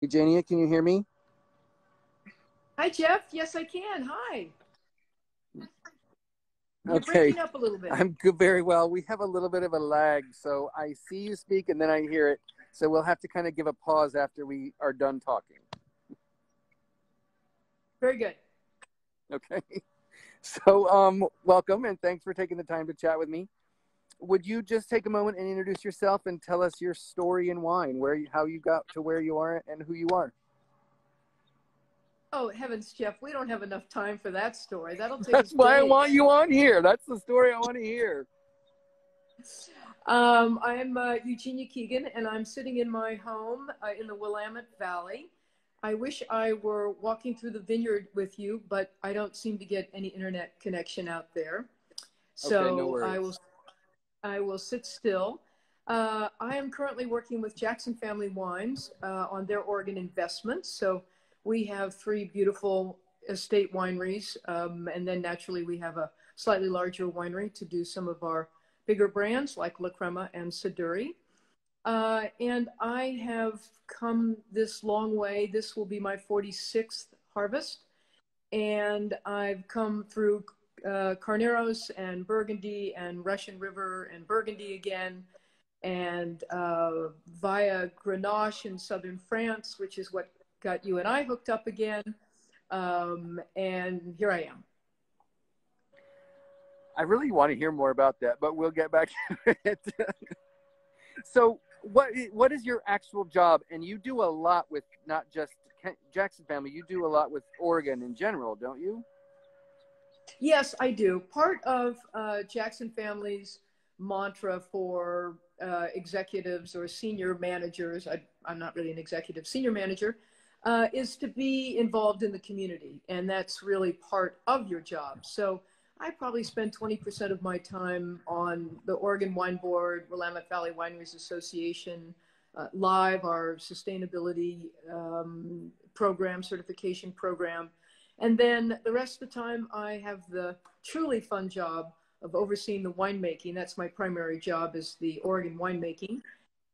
Eugenia, can you hear me? Hi, Jeff. Yes, I can. Hi. You're Okay, breaking up a little bit. I'm good, very well. We have a little bit of a lag, so I see you speak and then I hear it. So we'll have to kind of give a pause after we are done talking. Very good. Okay. So, welcome and thanks for taking the time to chat with me. Would you just take a moment and introduce yourself and tell us your story in wine, how you got to where you are and who you are? Oh, heavens, Jeff, we don't have enough time for that story. That'll take That's us why I want days. you on here. That's the story I want to hear. I'm Eugenia Keegan, and I'm sitting in my home in the Willamette Valley. I wish I were walking through the vineyard with you, but I don't seem to get any internet connection out there. Okay, no So worries. I will sit still. I am currently working with Jackson Family Wines on their Oregon investments. So we have three beautiful estate wineries, and then naturally we have a slightly larger winery to do some of our bigger brands like La Crema and Siduri. And I have come this long way. This will be my 46th harvest. And I've come through Carneros and Burgundy and Russian River and Burgundy again, and via Grenache in southern France, which is what got you and I hooked up again. And here I am. I really want to hear more about that, but we'll get back to it. So, what is your actual job? And you do a lot with not just Jackson Family. You do a lot with Oregon in general, don't you? Yes, I do. Part of Jackson Family's mantra for executives or senior managers, I'm not really an executive, senior manager, is to be involved in the community. And that's really part of your job. So I probably spend 20% of my time on the Oregon Wine Board, Willamette Valley Wineries Association, Live, our sustainability program, certification program. And then the rest of the time, I have the truly fun job of overseeing the winemaking. That's my primary job, is the Oregon winemaking.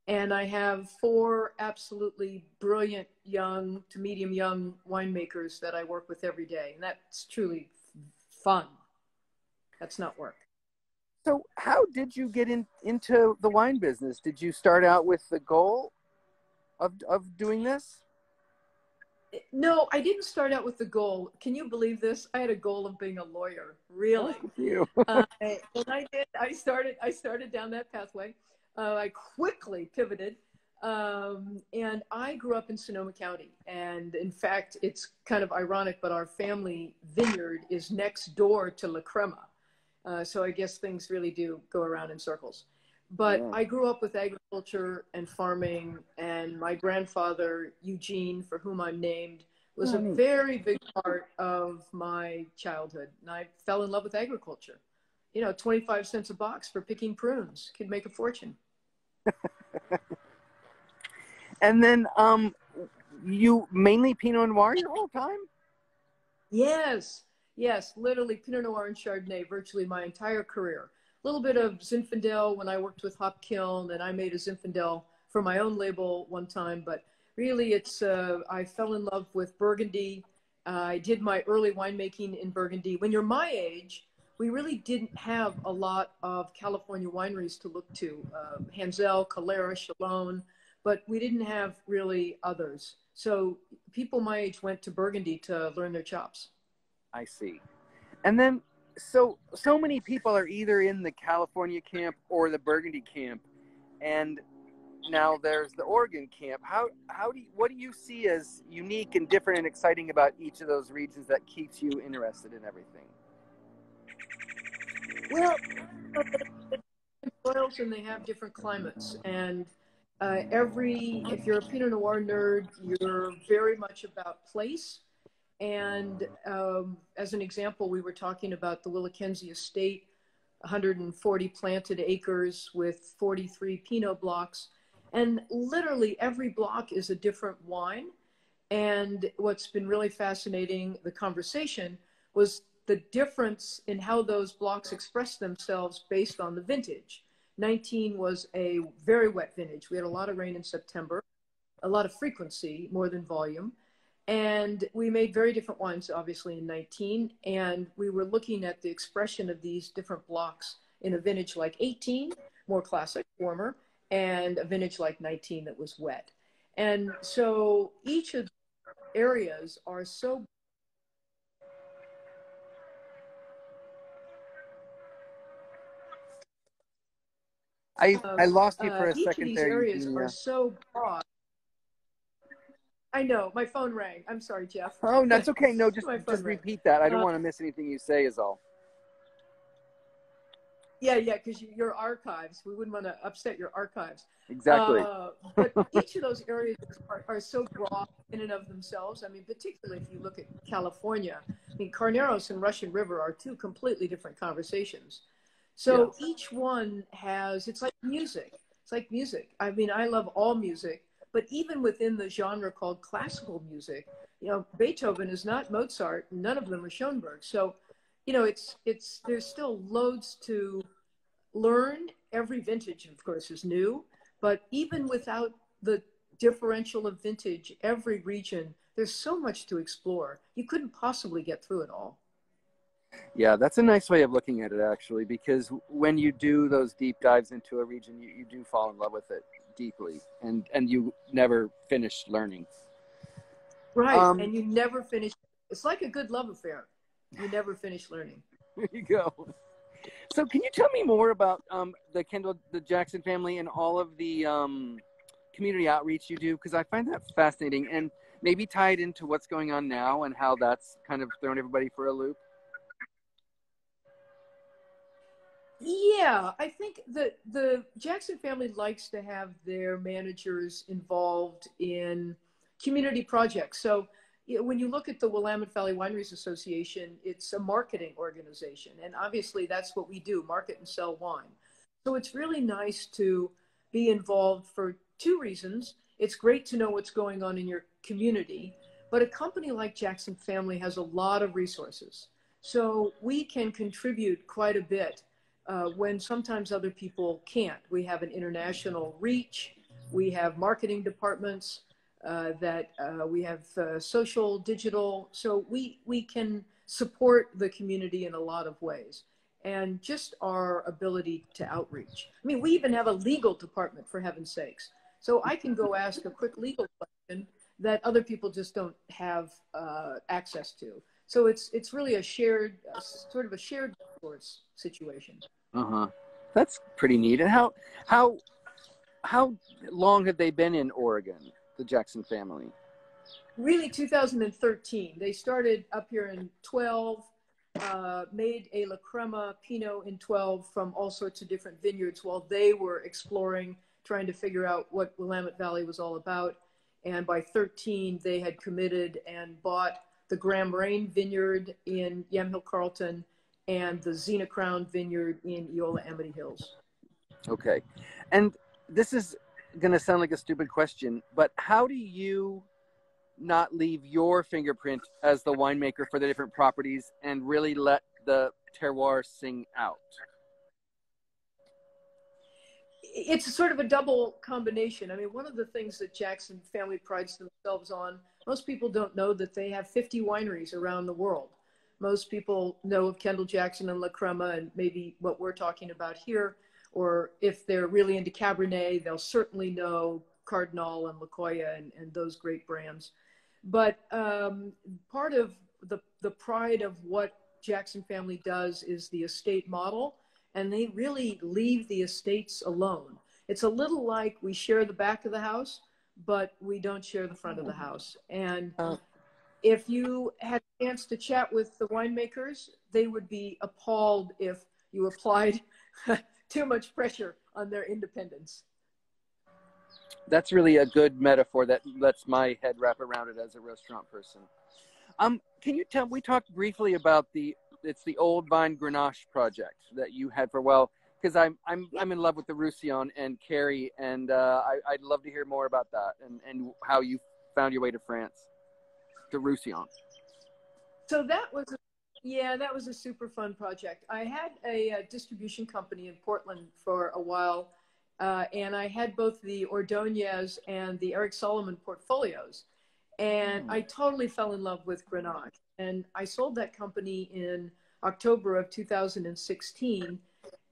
And I have four absolutely brilliant young to medium young winemakers that I work with every day. And that's truly fun. That's not work. So, how did you get into the wine business? Did you start out with the goal of doing this? No, I didn't start out with the goal. Can you believe this? I had a goal of being a lawyer, really. Look at you. And I did. I started down that pathway. I quickly pivoted, and I grew up in Sonoma County. And in fact, it's kind of ironic, but our family vineyard is next door to La Crema. So I guess things really do go around in circles. But Yeah. I grew up with agriculture and farming, and my grandfather, Eugene, for whom I'm named, was Oh, a neat. very big part of my childhood. And I fell in love with agriculture. 25 cents a box for picking prunes could make a fortune. And then, you mainly Pinot Noir your whole time? Yes, yes, literally Pinot Noir and Chardonnay virtually my entire career. A little bit of Zinfandel when I worked with Hop Kiln, and I made a Zinfandel for my own label one time. But really, I fell in love with Burgundy. I did my early winemaking in Burgundy. When you're my age, we really didn't have a lot of California wineries to look to. Hansel, Calera, Chalone, but we didn't have really others. So people my age went to Burgundy to learn their chops. I see. And then, so many people are either in the California camp or the Burgundy camp, and now there's the Oregon camp. What do you see as unique and different and exciting about each of those regions that keeps you interested in everything? Well, soils and they have different climates. And if you're a Pinot Noir nerd, you're very much about place. And as an example, we were talking about the Willackenzie Estate, 140 planted acres with 43 Pinot blocks. And literally every block is a different wine. And what's been really fascinating, the conversation, was the difference in how those blocks express themselves based on the vintage. 19 was a very wet vintage. We had a lot of rain in September. a lot of frequency more than volume. And we made very different wines, obviously, in 19. And we were looking at the expression of these different blocks in a vintage like 18, more classic, warmer, and a vintage like 19 that was wet. And so each of the areas are so... I lost you for a each of second these there, areas Eugenia. are so broad. I know, my phone rang. I'm sorry, Jeff. Oh, that's okay. No, My phone just rang. repeat that. I don't want to miss anything you say is all. Yeah, because your archives, we wouldn't want to upset your archives. Exactly. But each of those areas are so broad in and of themselves. I mean, particularly if you look at California, I mean, Carneros and Russian River are two completely different conversations. So Yeah. each one has, it's like music. It's like music. I mean, I love all music, but even within the genre called classical music, you know, Beethoven is not Mozart, none of them are Schoenberg. So, you know, there's still loads to learn. Every vintage, of course, is new, but even without the differential of vintage, every region, there's so much to explore. You couldn't possibly get through it all. Yeah, that's a nice way of looking at it, actually, because when you do those deep dives into a region, you do fall in love with it deeply, and you never finish learning. Right, and you never finish. It's like a good love affair. You never finish learning. There you go. So can you tell me more about the Jackson family and all of the community outreach you do? Because I find that fascinating, and maybe tie it into what's going on now and how that's kind of thrown everybody for a loop. Yeah, I think that the Jackson family likes to have their managers involved in community projects. So you know, when you look at the Willamette Valley Wineries Association, it's a marketing organization. And obviously that's what we do, market and sell wine. So it's really nice to be involved for two reasons. It's great to know what's going on in your community, but a company like Jackson Family has a lot of resources. So we can contribute quite a bit when sometimes other people can't. We have an international reach. We have marketing departments we have social, digital. So we can support the community in a lot of ways. And just our ability to outreach. I mean, we even have a legal department, for heaven's sakes. So I can go ask a quick legal question that other people just don't have access to. So it's really a shared, sort of a shared resource situation. Uh-huh. That's pretty neat. And how long have they been in Oregon, the Jackson family? Really 2013. They started up here in 12, made a La Crema Pinot in 12 from all sorts of different vineyards while they were exploring, trying to figure out what Willamette Valley was all about. And by 13, they had committed and bought the Graham Rain Vineyard in Yamhill Carlton and the Xena Crown Vineyard in Eola Amity Hills. Okay. And this is going to sound like a stupid question, but how do you not leave your fingerprint as the winemaker for the different properties and really let the terroir sing out? It's sort of a double combination. I mean, one of the things that Jackson family prides themselves on, most people don't know that they have 50 wineries around the world. Most people know of Kendall Jackson and La Crema and maybe what we're talking about here, or if they're really into Cabernet, they'll certainly know Cardinal and La Coya and those great brands. But part of the pride of what Jackson family does is the estate model, and they really leave the estates alone. It's a little like we share the back of the house, but we don't share the front of the house. And if you had a chance to chat with the winemakers, they would be appalled if you applied too much pressure on their independence. That's really a good metaphor that lets my head wrap around it as a restaurant person. Can you tell, we talked briefly about it's the Old Vine Grenache project that you had for, well, because I'm in love with the Roussillon and Carrie, and I'd love to hear more about that and how you found your way to France, the Roussillon. So that was a super fun project. I had a distribution company in Portland for a while, And I had both the Ordonez and the Eric Solomon portfolios. And I totally fell in love with Grenache. And I sold that company in October of 2016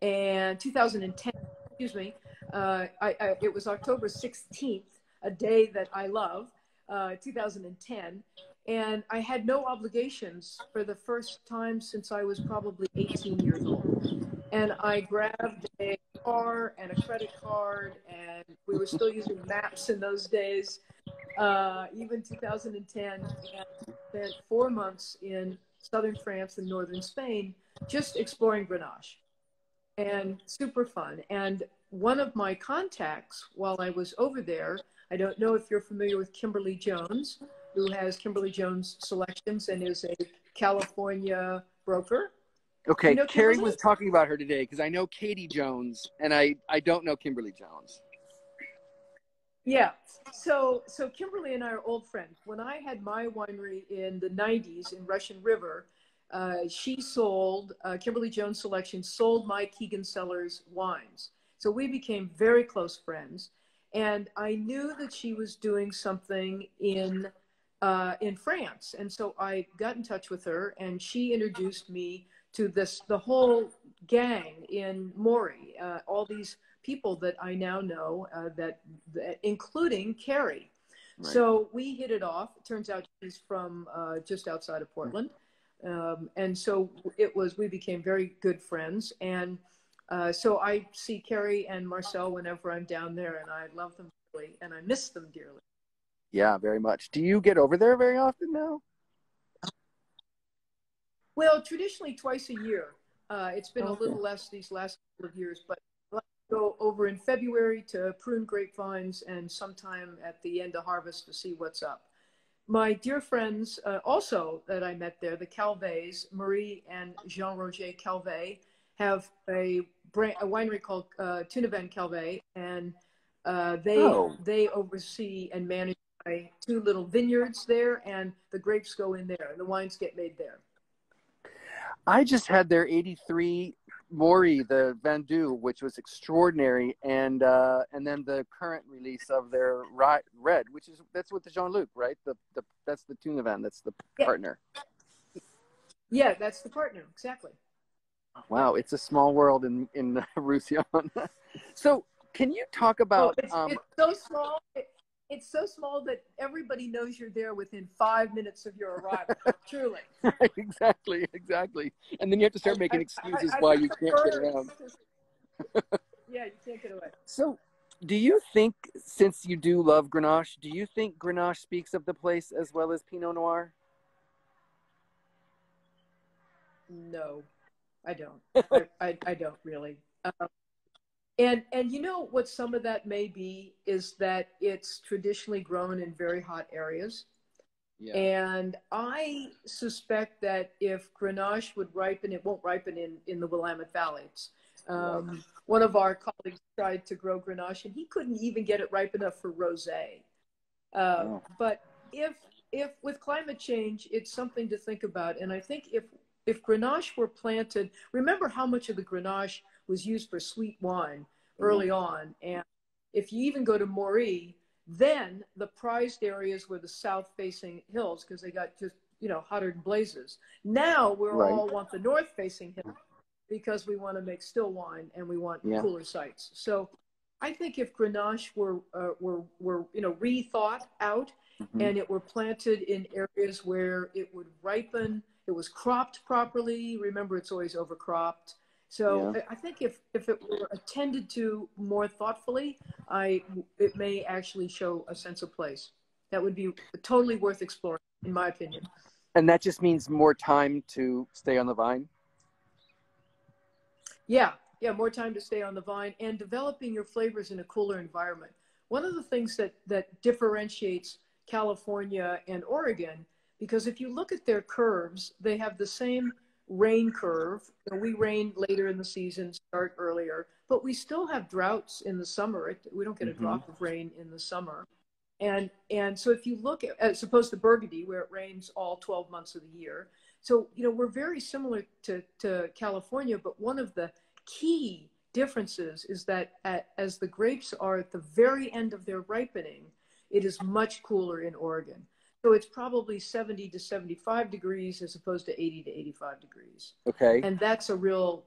and 2010, excuse me. It was October 16th, a day that I love, 2010. And I had no obligations for the first time since I was probably 18 years old. And I grabbed a car and a credit card, and we were still using maps in those days, even 2010, and spent 4 months in southern France and northern Spain just exploring Grenache, and super fun. And one of my contacts while I was over there, I don't know if you're familiar with Kimberly Jones, who has Kimberly Jones Selections and is a California broker. Okay, You know Carrie Kimberly? was talking about her today because I know Katie Jones and I don't know Kimberly Jones. Yeah. So Kimberly and I are old friends. When I had my winery in the 90s in Russian River, she sold, Kimberly Jones Selection sold my Keegan Cellars wines. So we became very close friends. And I knew that she was doing something in France. And so I got in touch with her, and she introduced me to the whole gang in Moree, all these people that I now know, that including Carrie. Right. So we hit it off. It turns out she's from just outside of Portland. And so we became very good friends. And so I see Carrie and Marcel whenever I'm down there, and I love them dearly, and I miss them dearly. Yeah, very much. Do you get over there very often now? Well, traditionally twice a year. It's been a little less these last couple of years, but I'll go over in February to prune grapevines and sometime at the end of harvest to see what's up. My dear friends also that I met there, the Calvets, Marie and Jean-Roger Calvet, have a winery called Tunevan Calvet, and they oversee and manage my 2 little vineyards there, and the grapes go in there, and the wines get made there. I just had their 83 Moree, the Vendu, which was extraordinary, and then the current release of their Red, that's with the Jean-Luc, right? That's the Tunevan, that's the partner. Yeah, that's the partner, exactly. Wow, it's a small world in Roussillon. So, can you talk about? It's so small. It's so small that everybody knows you're there within 5 minutes of your arrival. Truly. Exactly. And then you have to start making excuses why you can't get around. Yeah, you can't get away. So, do you think, since you do love Grenache, do you think Grenache speaks of the place as well as Pinot Noir? No, I don't. I don't really. And you know what some of that may be is that it's traditionally grown in very hot areas. Yeah. And I suspect that if Grenache would ripen, it won't ripen in the Willamette Valley. One of our colleagues tried to grow Grenache, and he couldn't even get it ripe enough for rosé. But if with climate change, it's something to think about. And I think if Grenache were planted, remember how much of the Grenache was used for sweet wine early on. And if you even go to Moree, then the prized areas were the south-facing hills because they got just, hotter than blazes. Now we all want the north-facing hills because we want to make still wine and we want cooler sites. So I think if Grenache were rethought out and it were planted in areas where it would ripen, it was cropped properly. Remember, it's always overcropped. So I think if it were attended to more thoughtfully, it may actually show a sense of place. That would be totally worth exploring, in my opinion. And that just means more time to stay on the vine? Yeah, more time to stay on the vine and developing your flavors in a cooler environment. One of the things that differentiates California and Oregon, because if you look at their curves, they have the same rain curve. We rain later in the season, start earlier, but we still have droughts in the summer. We don't get a drop of rain in the summer. And so if you look at, as opposed to Burgundy, where it rains all 12 months of the year. So, we're very similar to California, but one of the key differences is that as the grapes are at the very end of their ripening, it is much cooler in Oregon. So it's probably 70 to 75 degrees as opposed to 80 to 85 degrees. Okay. And that's a real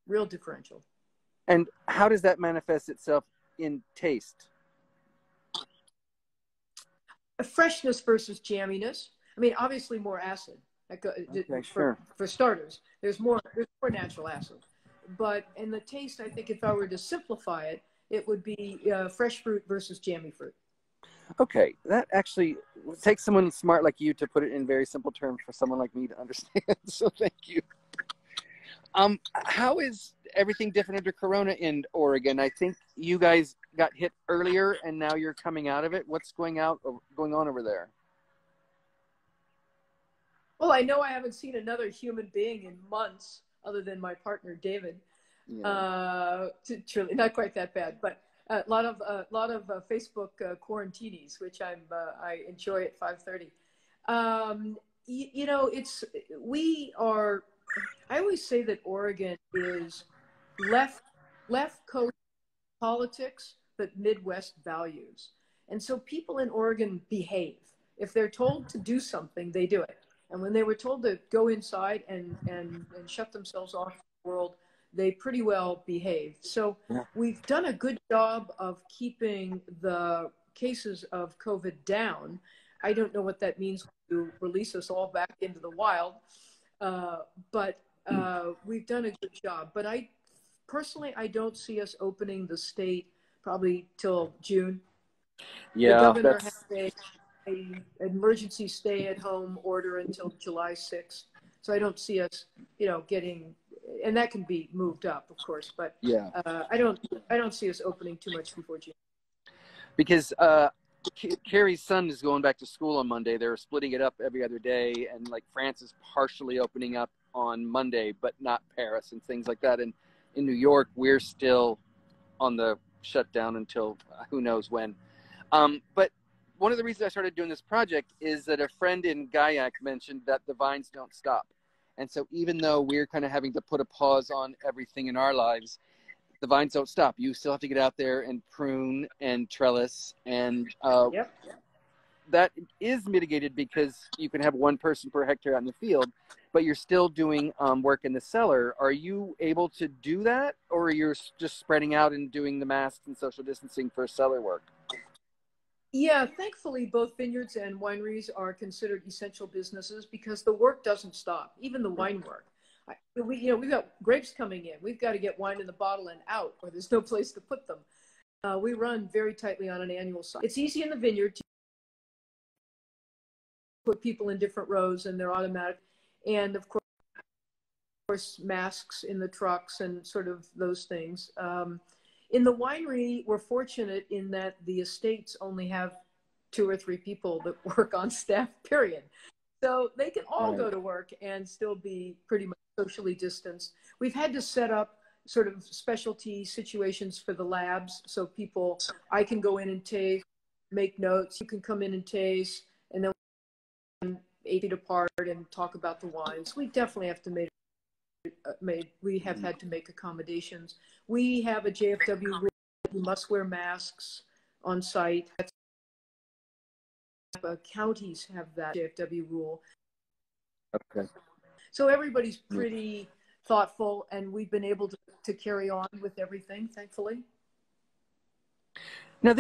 differential. And how does that manifest itself in taste? Freshness versus jamminess. I mean, obviously more acid. Okay, sure. For starters, there's more natural acid. But in the taste, I think if I were to simplify it, it would be fresh fruit versus jammy fruit. Okay, that actually takes someone smart like you to put it in very simple terms for someone like me to understand. So thank you. How is everything different under Corona in Oregon? I think you guys got hit earlier, and now you're coming out of it. What's going on over there? Well, I know I haven't seen another human being in months, other than my partner David. Yeah. Truly, not quite that bad, but a lot of Facebook quarantinis, which I enjoy at 5:30. You know, I always say that Oregon is left coast politics, but Midwest values. And so people in Oregon behave. If they're told to do something, they do it. And when they were told to go inside and shut themselves off from the world, they pretty well behaved. So we've done a good job of keeping the cases of COVID down. I don't know what that means to release us all back into the wild, but we've done a good job. But personally, I don't see us opening the state probably till June. Yeah, the governor has an emergency stay-at-home order until July 6th. So I don't see us, getting, and that can be moved up, of course. But yeah, I don't see us opening too much before June. Because Carrie's son is going back to school on Monday. They're splitting it up every other day, and like France is partially opening up on Monday, but not Paris and things like that. And in New York, we're still on the shutdown until who knows when. But one of the reasons I started doing this project is that a friend in Gaillac mentioned that the vines don't stop. And so even though we're kind of having to put a pause on everything in our lives, the vines don't stop. You still have to get out there and prune and trellis. And that is mitigated because you can have one person per hectare out in the field, but you're still doing work in the cellar. Are you able to do that, or you're just spreading out and doing the masks and social distancing for cellar work? Yeah, thankfully, both vineyards and wineries are considered essential businesses because the work doesn't stop, even the wine work. We've got grapes coming in. We've got to get wine in the bottle and out, or there's no place to put them. We run very tightly on an annual cycle. It's easy in the vineyard to put people in different rows, and they're automatic. And of course, masks in the trucks and sort of those things. In the winery, we're fortunate in that the estates only have 2 or 3 people that work on staff, period. So they can all go to work and still be pretty much socially distanced. We've had to set up sort of specialty situations for the labs. So I can go in and taste, make notes. You can come in and taste, and then 8 feet apart and talk about the wines. We definitely have to we have had to make accommodations. We have a JFW rule. You must wear masks on site. Counties have that JFW rule. Okay. So everybody's pretty thoughtful, and we've been able to carry on with everything, thankfully. Now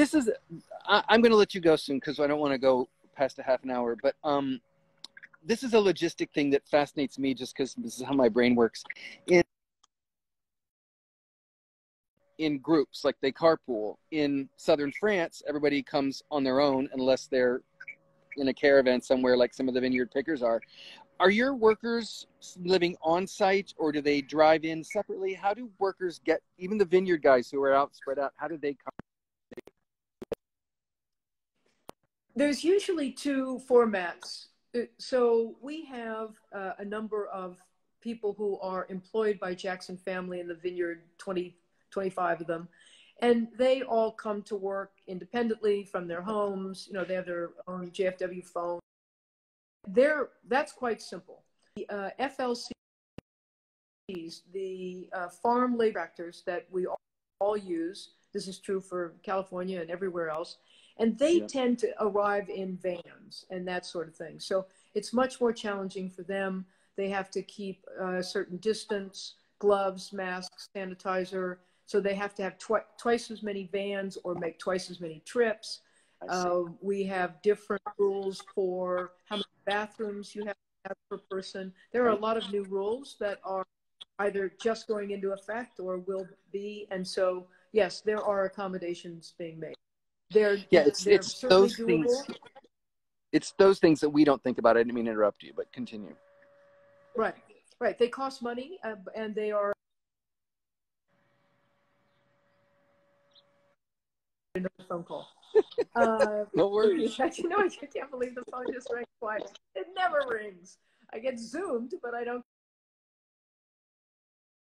I'm going to let you go soon because I don't want to go past a half an hour, but this is a logistic thing that fascinates me just because this is how my brain works. In groups, like they carpool. In southern France, everybody comes on their own unless they're in a caravan somewhere like some of the vineyard pickers are. Are your workers living on site, or do they drive in separately? How do workers get, even the vineyard guys who are out spread out, how do they come? There's usually 2 formats. So we have a number of people who are employed by Jackson Family in the vineyard, 25 of them, and they all come to work independently from their homes. They have their own JFW phone. That's quite simple. The FLC the farm labor tractors that we all use. This is true for California and everywhere else. And they tend to arrive in vans and that sort of thing. So it's much more challenging for them. They have to keep a certain distance, gloves, masks, sanitizer. So they have to have twice as many vans or make twice as many trips. We have different rules for how many bathrooms you have to have per person. There are a lot of new rules that are either just going into effect or will be. And so, yes, there are accommodations being made. They're certainly doable. It's those things that we don't think about. I didn't mean to interrupt you, but continue. Right. They cost money, and they are another phone call. No worries. I can't believe the phone just rang twice. It never rings. I get Zoomed, but I don't.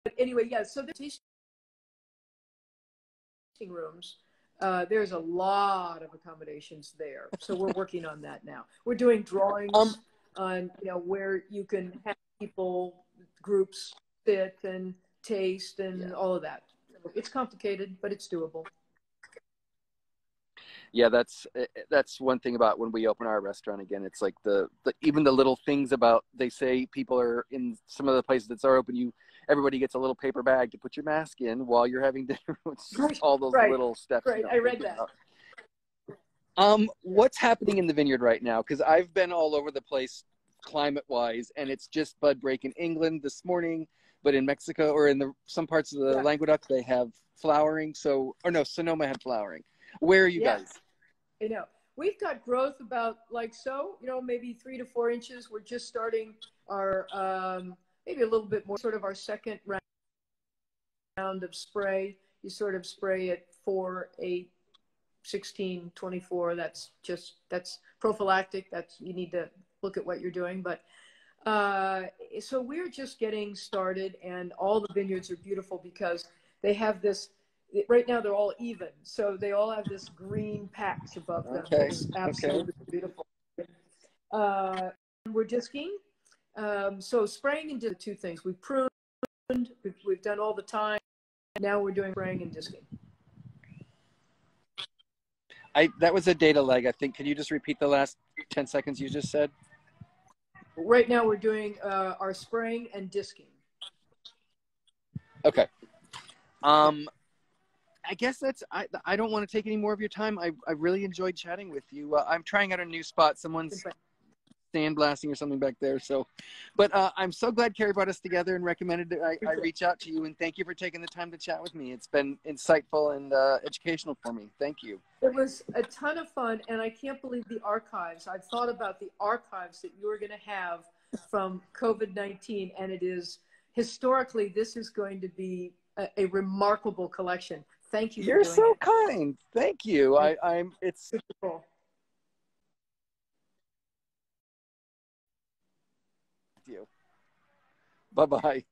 But anyway, so the tasting rooms. There's a lot of accommodations there, so we're working on that now. We're doing drawings on where you can have people, groups sit and taste and all of that. It's complicated, but it's doable. Yeah, that's one thing about when we open our restaurant again. It's like the even the little things about, they say people are in some of the places that are open, everybody gets a little paper bag to put your mask in while you're having dinner. All those little steps. Right, I read that. What's happening in the vineyard right now? Because I've been all over the place climate-wise, and it's just bud break in England this morning, but in Mexico or in some parts of the Languedoc they have flowering. Sonoma had flowering. Where are you guys? I know. We've got growth about maybe 3 to 4 inches. We're just starting our maybe a little bit more, sort of our second round of spray. You sort of spray at 4, 8, 16, 24. That's prophylactic. You need to look at what you're doing. But so we're just getting started, and all the vineyards are beautiful because they have this. Right now they're all even, so they all have this green patch above them. Okay. It's absolutely beautiful. We're disking. So spraying and disking, 2 things. We've pruned, we've done all the time. Now we're doing spraying and disking. That was a data lag, I think. Can you just repeat the last 10 seconds you just said? Right now we're doing our spraying and disking. Okay. I guess I don't want to take any more of your time. I really enjoyed chatting with you. I'm trying out a new spot. Someone's sandblasting or something back there. But I'm so glad Carrie brought us together and recommended that I reach out to you. And thank you for taking the time to chat with me. It's been insightful and educational for me. Thank you. It was a ton of fun, and I can't believe the archives. I've thought about the archives that you're going to have from COVID-19, and it is historically, this is going to be a remarkable collection. Thank you. You're so kind. Thank you. It's cool. Thank you. Bye-bye.